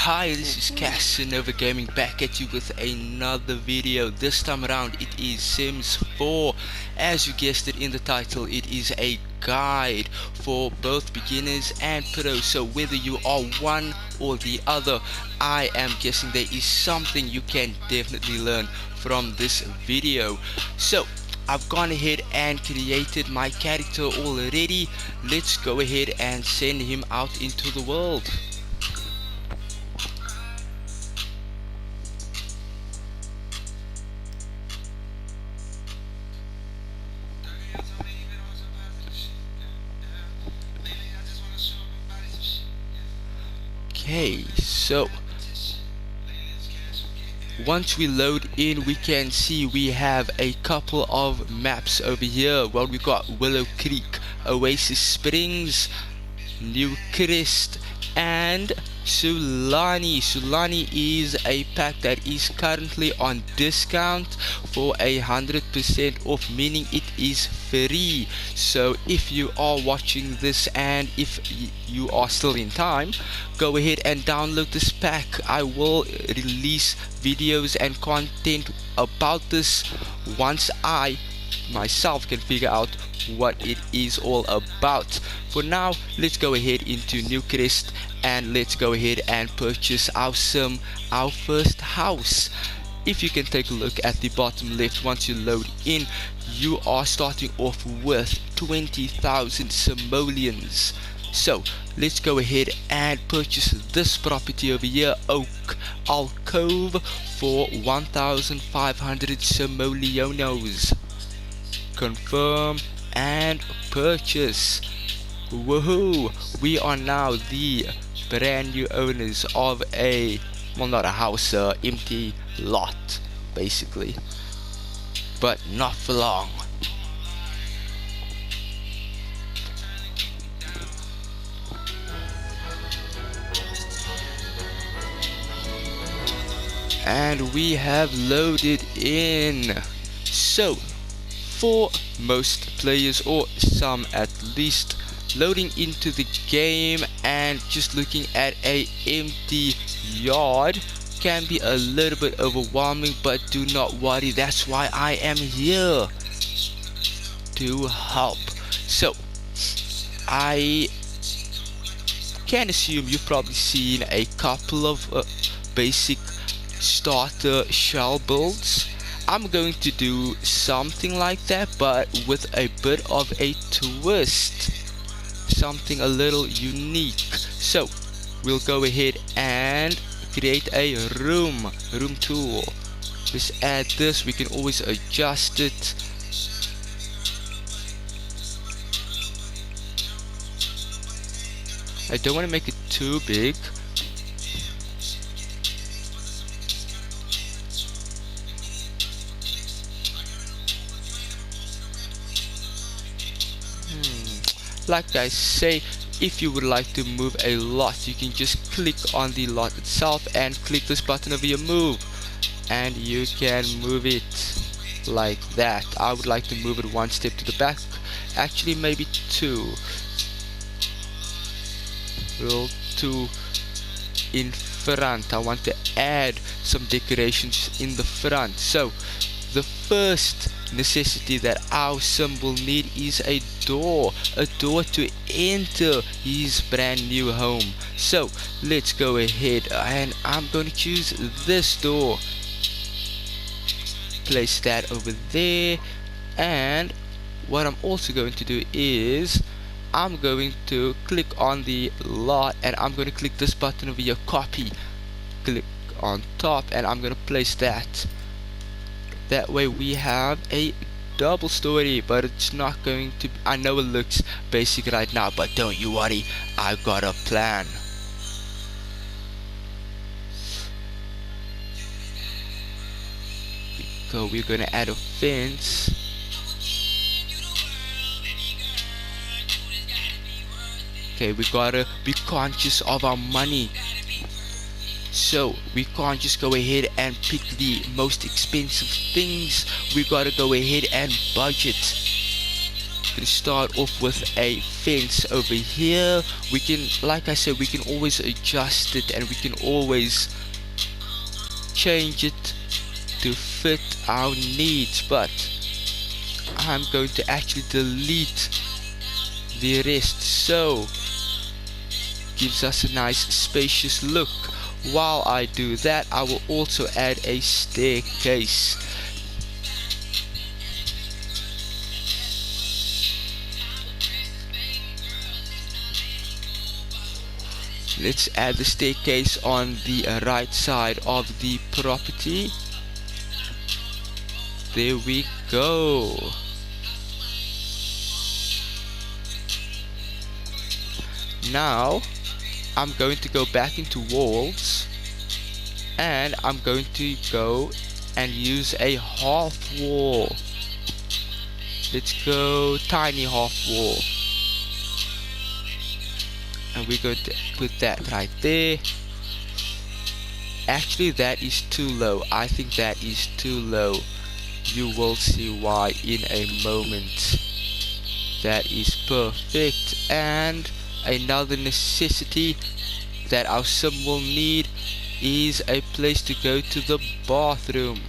Hi, this is CasanovaGaming back at you with another video. This time around it is Sims 4. As you guessed it in the title, it is a guide for both beginners and pros. So whether you are one or the other, I am guessing there is something you can definitely learn from this video. So I've gone ahead and created my character already. Let's go ahead and send him out into the world. Okay, so once we load in, we can see we have a couple of maps over here. Well, we got Willow Creek, Oasis Springs, New Crest, and Sulani. Sulani is a pack that is currently on discount for 100% off, meaning it is free. So if you are watching this and if you are still in time, go ahead and download this pack. I will release videos and content about this once I myself can figure out what it is all about. For now, let's go ahead into Newcrest and let's go ahead and purchase our first house. If you can take a look at the bottom left, once you load in, you are starting off with 20,000 simoleons. So let's go ahead and purchase this property over here, Oak Alcove, for 1,500 simoleonos. Confirm and purchase. Woohoo! We are now the brand new owners of a, well, not a house, empty lot basically, but not for long. And we have loaded in. So for most players, or some at least, loading into the game and just looking at a empty yard can be a little bit overwhelming, but do not worry, that's why I am here to help. So I can assume you've probably seen a couple of basic starter shell builds. I'm going to do something like that, but with a bit of a twist, something a little unique. So we'll go ahead and create a room tool. Just add this, we can always adjust it. I don't want to make it too big. Like I say, if you would like to move a lot, you can just click on the lot itself and click this button over your move, and you can move it like that. I would like to move it one step to the back, actually maybe two. Well, two in front. I want to add some decorations in the front. So the first necessity that our sim will need is a door to enter his brand new home. So let's go ahead and I'm going to choose this door, place that over there, and what I'm also going to do is I'm going to click on the lot and I'm going to click this button over here, copy, click on top, and I'm going to place that. That way we have a double story, but it's not going to, I know it looks basic right now, but don't you worry, I've got a plan. So we're gonna add a fence. Okay, we gotta be conscious of our money. So we can't just go ahead and pick the most expensive things. We gotta go ahead and budget. Gonna start off with a fence over here. We can, like I said, we can always adjust it and we can always change it to fit our needs, but I'm going to actually delete the rest, so gives us a nice spacious look. While I do that, I will also add a staircase. Let's add the staircase on the right side of the property. There we go. Now I'm going to go back into walls and I'm going to go and use a half wall. Let's go tiny half wall. And we're going to put that right there. Actually, that is too low. I think that is too low. You will see why in a moment. That is perfect. And another necessity that our sim will need is a place to go to the bathroom.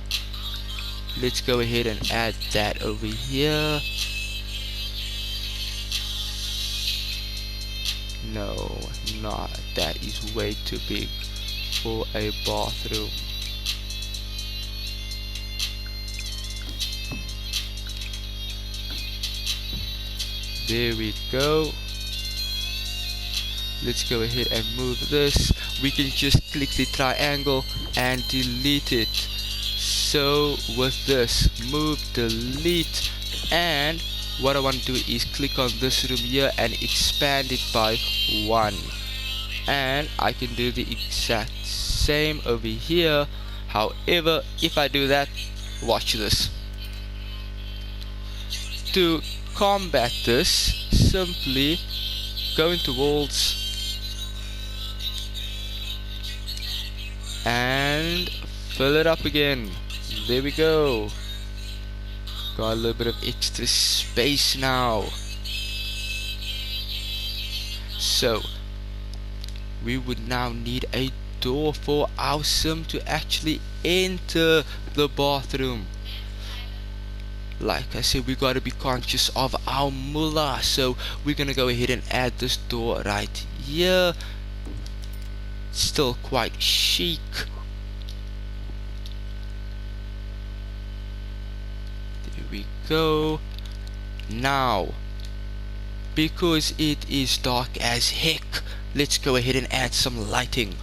Let's go ahead and add that over here. No, not that is way too big for a bathroom. There we go. Let's go ahead and move this. We can just click the triangle and delete it. So with this, move, delete, and what I want to do is click on this room here and expand it by 1. And I can do the exact same over here. However, if I do that, watch this. To combat this, simply go into walls and fill it up again. There we go. Got a little bit of extra space now. So we would now need a door for our sim to actually enter the bathroom. Like I said, we gotta be conscious of our mullah, so we're gonna go ahead and add this door right here. Still quite chic. There we go. Now, because it is dark as heck, let's go ahead and add some lighting.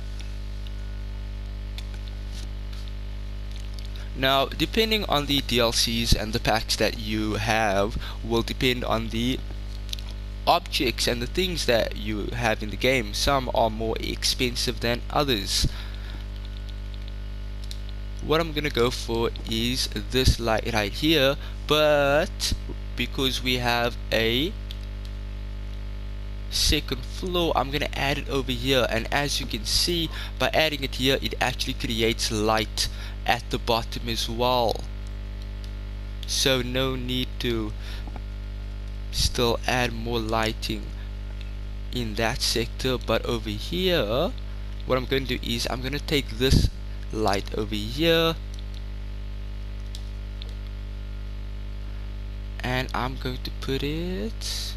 Now, depending on the DLCs and the packs that you have will depend on the objects and the things that you have in the game. Some are more expensive than others. What I'm gonna go for is this light right here, but because we have a second floor, I'm gonna add it over here, and as you can see, by adding it here, it actually creates light at the bottom as well. So no need to still add more lighting in that sector, but over here what I'm going to do is I'm going to take this light over here and I'm going to put it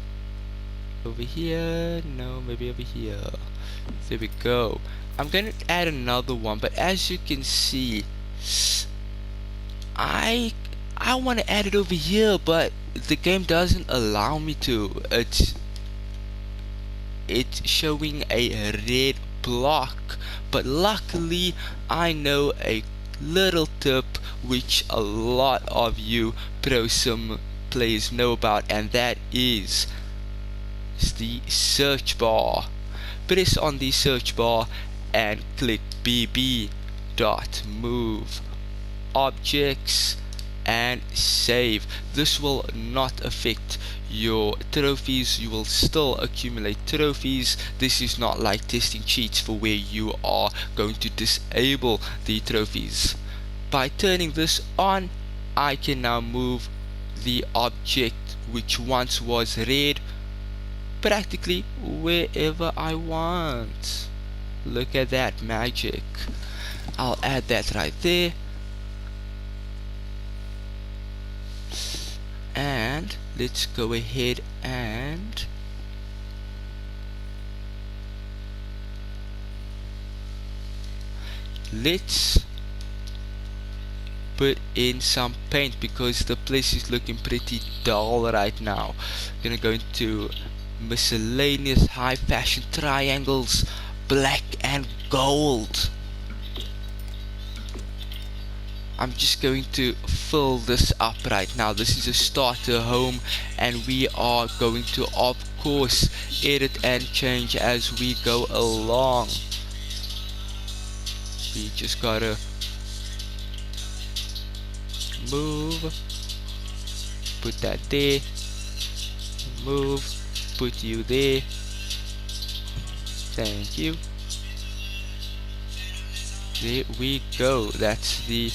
over here. No, maybe over here. There we go. I'm going to add another one, but as you can see, I want to add it over here, but the game doesn't allow me to. It's showing a red block, but luckily I know a little tip which a lot of you pro sim players know about, and that is the search bar. Press on the search bar and click bb.move objects and save. This will not affect your trophies. You will still accumulate trophies. This is not like testing cheats for where you are going to disable the trophies. By turning this on, I can now move the object which once was red, practically wherever I want. Look at that magic. I'll add that right there. And let's go ahead and let's put in some paint because the place is looking pretty dull right now. Gonna go into miscellaneous high fashion triangles, black and gold. I'm just going to fill this up right now. This is a starter home and we are going to of course edit and change as we go along. We just gotta move, put that there, move, put you there, thank you. There we go. That's the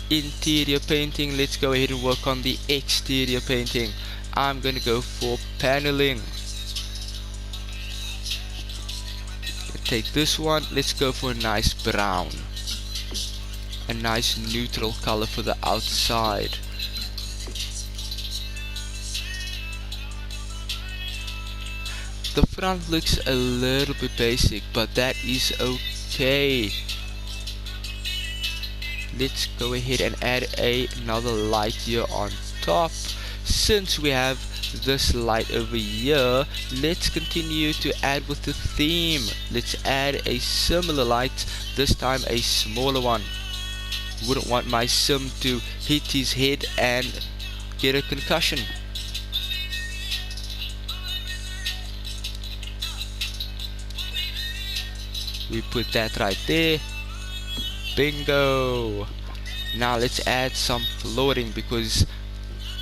interior painting. Let's go ahead and work on the exterior painting. I'm gonna go for paneling. Take this one. Let's go for a nice brown, a nice neutral color for the outside. The front looks a little bit basic, but that is okay. Let's go ahead and add another light here on top. Since we have this light over here, let's continue to add with the theme. Let's add a similar light, this time a smaller one. Wouldn't want my sim to hit his head and get a concussion. We put that right there. Bingo. Now let's add some flooring because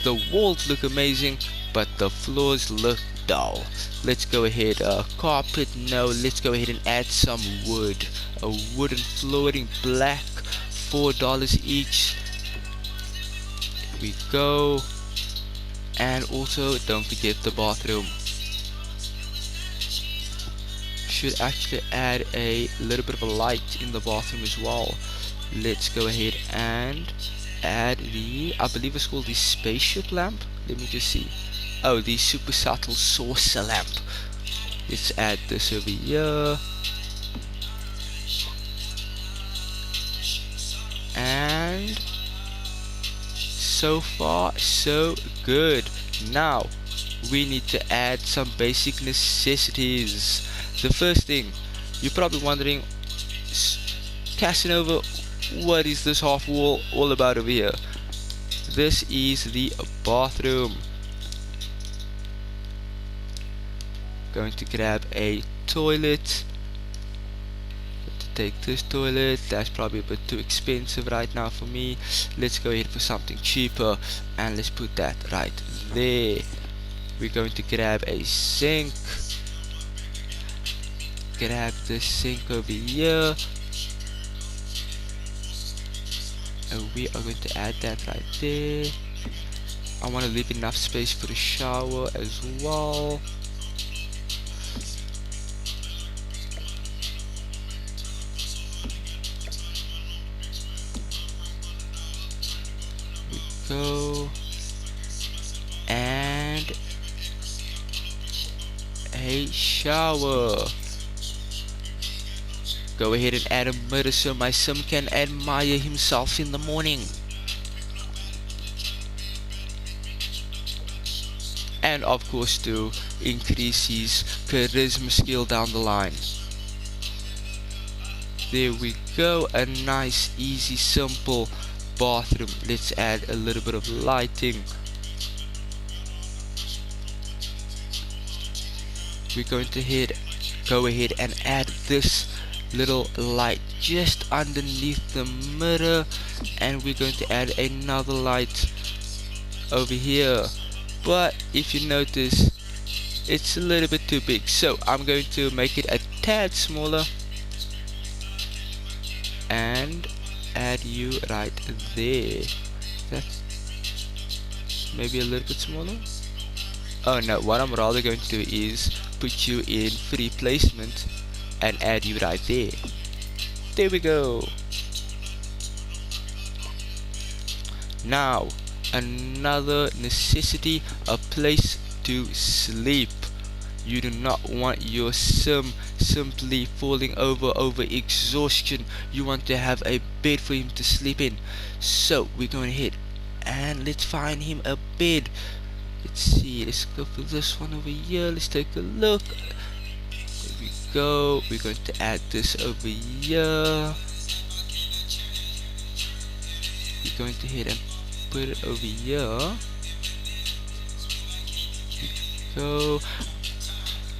the walls look amazing but the floors look dull. Let's go ahead, carpet, no, let's go ahead and add some wood. A wooden flooring, black, $4 each. Here we go. And also don't forget the bathroom. Should actually add a little bit of a light in the bathroom as well. Let's go ahead and add the, I believe it's called the spaceship lamp. Let me just see. Oh, the super subtle saucer lamp. Let's add this over here. And so far so good. Now we need to add some basic necessities. The first thing, you're probably wondering, Casanova, what is this half wall all about over here? This is the bathroom. Going to grab a toilet. To take this toilet, that's probably a bit too expensive right now for me. Let's go ahead for something cheaper and let's put that right there. We're going to grab a sink. Grab the sink over here. And we are going to add that right there. I want to leave enough space for the shower as well. Here we go. And a shower. Go ahead and add a mirror so my sim can admire himself in the morning. And of course to increase his charisma skill down the line. There we go, a nice, easy, simple bathroom. Let's add a little bit of lighting. We're going to go ahead and add this little light just underneath the mirror, and we're going to add another light over here, but if you notice it's a little bit too big, so I'm going to make it a tad smaller and add you right there. That's maybe a little bit smaller. Oh no, what I'm rather going to do is put you in free placement and add you right there. There we go. Now, another necessity, a place to sleep. You do not want your sim simply falling over exhaustion. You want to have a bed for him to sleep in. So we're going ahead and let's find him a bed. Let's see, let's go for this one over here. Let's take a look. There we go. We're going to add this over here. We're going to hit and put it over here. Go.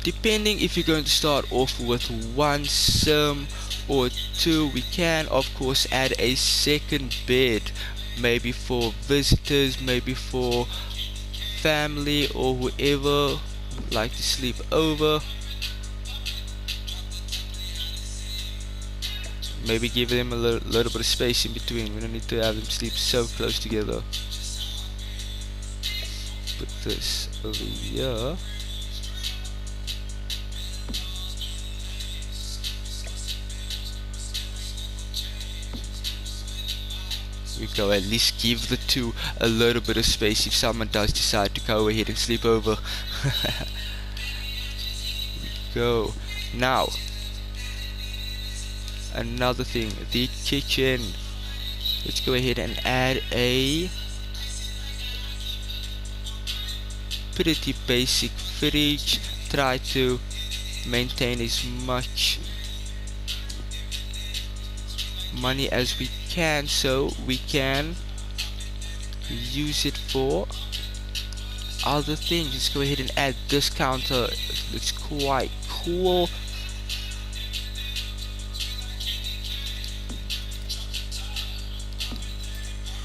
Depending if you're going to start off with one sim or two, we can of course add a second bed, maybe for visitors, maybe for family or whoever like to sleep over. Maybe give them a little bit of space in between. We don't need to have them sleep so close together. Put this over here. We go, at least give the two a little bit of space if someone does decide to go ahead and sleep over. We go. Now, another thing, the kitchen. Let's go ahead and add a pretty basic fridge. Try to maintain as much money as we can so we can use it for other things. Let's go ahead and add this counter. It looks quite cool.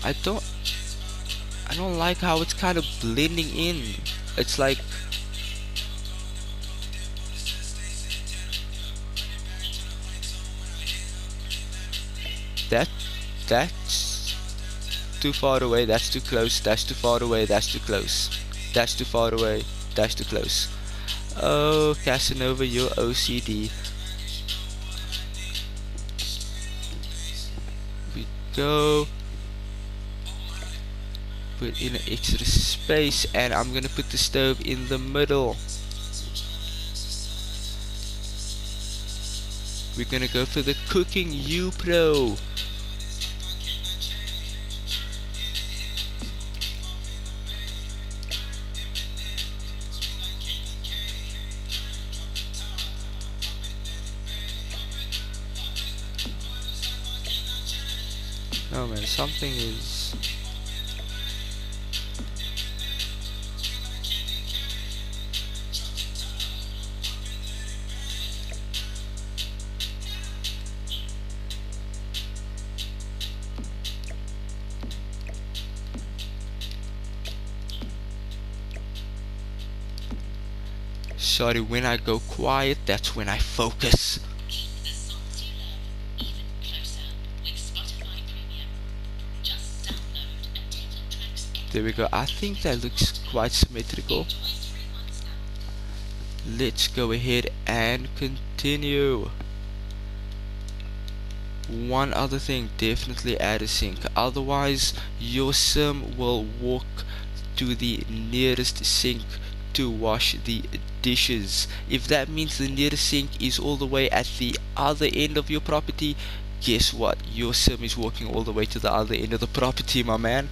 I don't like how it's kind of blending in. It's like that's too far away, that's too close, that's too far away, that's too close, that's too far away, that's too close. Oh, Casanova, your OCD. We go. Put in an extra space, and I'm gonna put the stove in the middle. We're gonna go for the cooking U Pro. Oh man, something is... Sorry, when I go quiet, that's when I focus. There we go. I think that looks quite symmetrical. Let's go ahead and continue. One other thing, definitely add a sink. Otherwise, your sim will walk to the nearest sink to wash the dishes. If that means the nearest sink is all the way at the other end of your property, guess what? Your sim is walking all the way to the other end of the property, my man.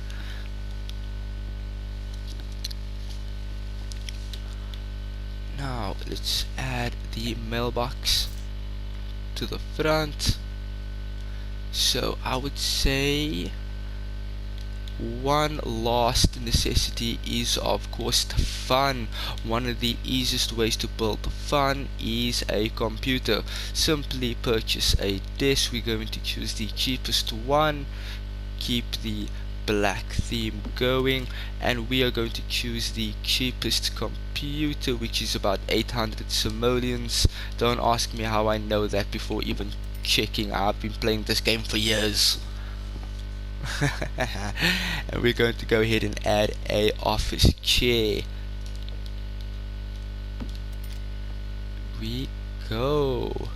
Now let's add the mailbox to the front. So I would say one last necessity is of course the fun. One of the easiest ways to build fun is a computer. Simply purchase a desk. We're going to choose the cheapest one, keep the black theme going, and we are going to choose the cheapest computer, which is about 800 simoleons. Don't ask me how I know that before even checking. I've been playing this game for years. And we're going to go ahead and add a office chair. we go.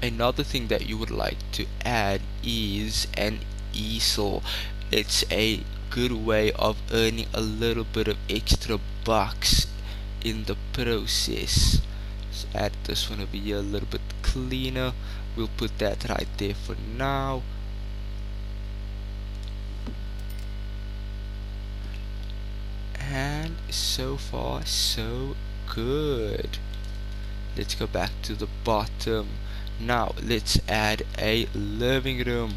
Another thing that you would like to add is an easel. It's a good way of earning a little bit of extra bucks in the process. Let's add this one over here a little bit cleaner. We'll put that right there for now. And so far so good. Let's go back to the bottom. Now let's add a living room.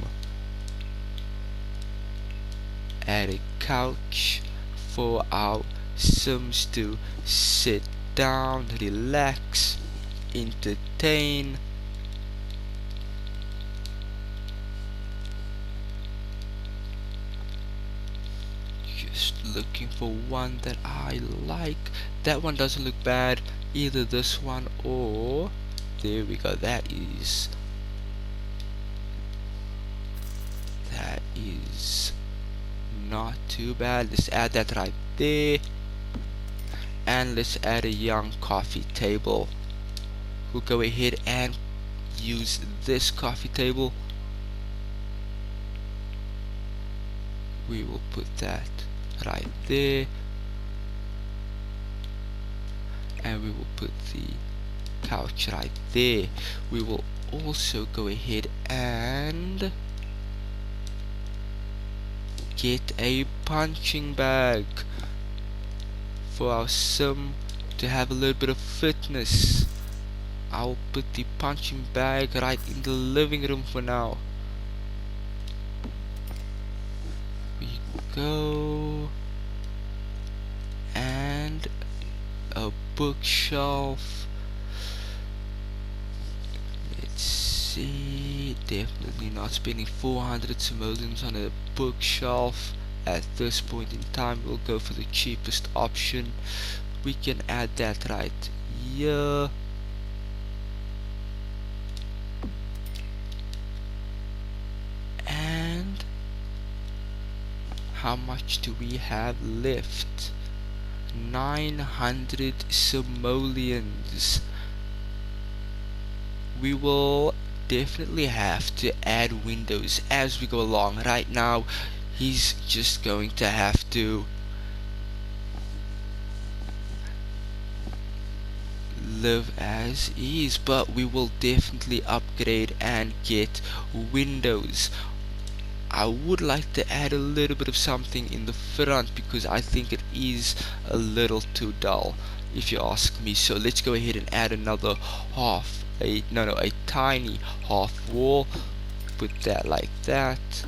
Add a couch for our Sims to sit down, relax, entertain. Just looking for one that I like. That one doesn't look bad. Either this one or there we go. That is not too bad. Let's add that right there. And let's add a young coffee table. We'll go ahead and use this coffee table. We will put that right there, and we will put the couch right there. We will also go ahead and get a punching bag for our sim to have a little bit of fitness. I'll put the punching bag right in the living room for now. We go, and a bookshelf. Let's see, definitely not spending 400 simoleons on a bookshelf. At this point in time, we'll go for the cheapest option. We can add that right here. And how much do we have left? 900 simoleons. We will definitely have to add windows as we go along. Right now he's just going to have to live as is, but we will definitely upgrade and get windows. I would like to add a little bit of something in the front because I think it is a little too dull, if you ask me. So let's go ahead and add another a tiny half wall. Put that like that.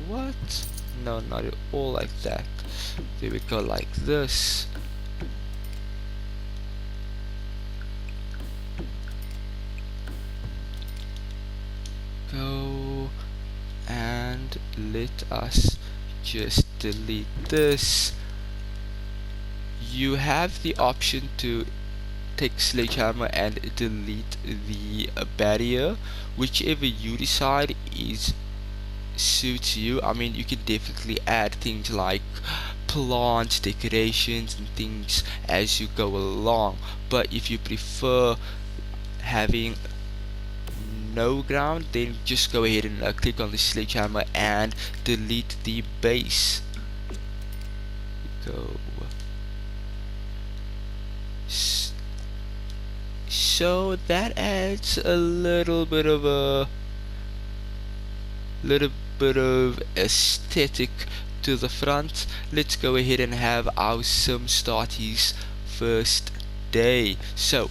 What? No, not at all like that. There we go, like this. Go, and let us just delete this. You have the option to take sledgehammer and delete the barrier, whichever you decide is suits you. I mean, you can definitely add things like plants, decorations and things as you go along, but if you prefer having no ground, then just go ahead and click on the sledgehammer and delete the base. Go. So that adds a little bit of aesthetic to the front. Let's go ahead and have our sim start his first day. So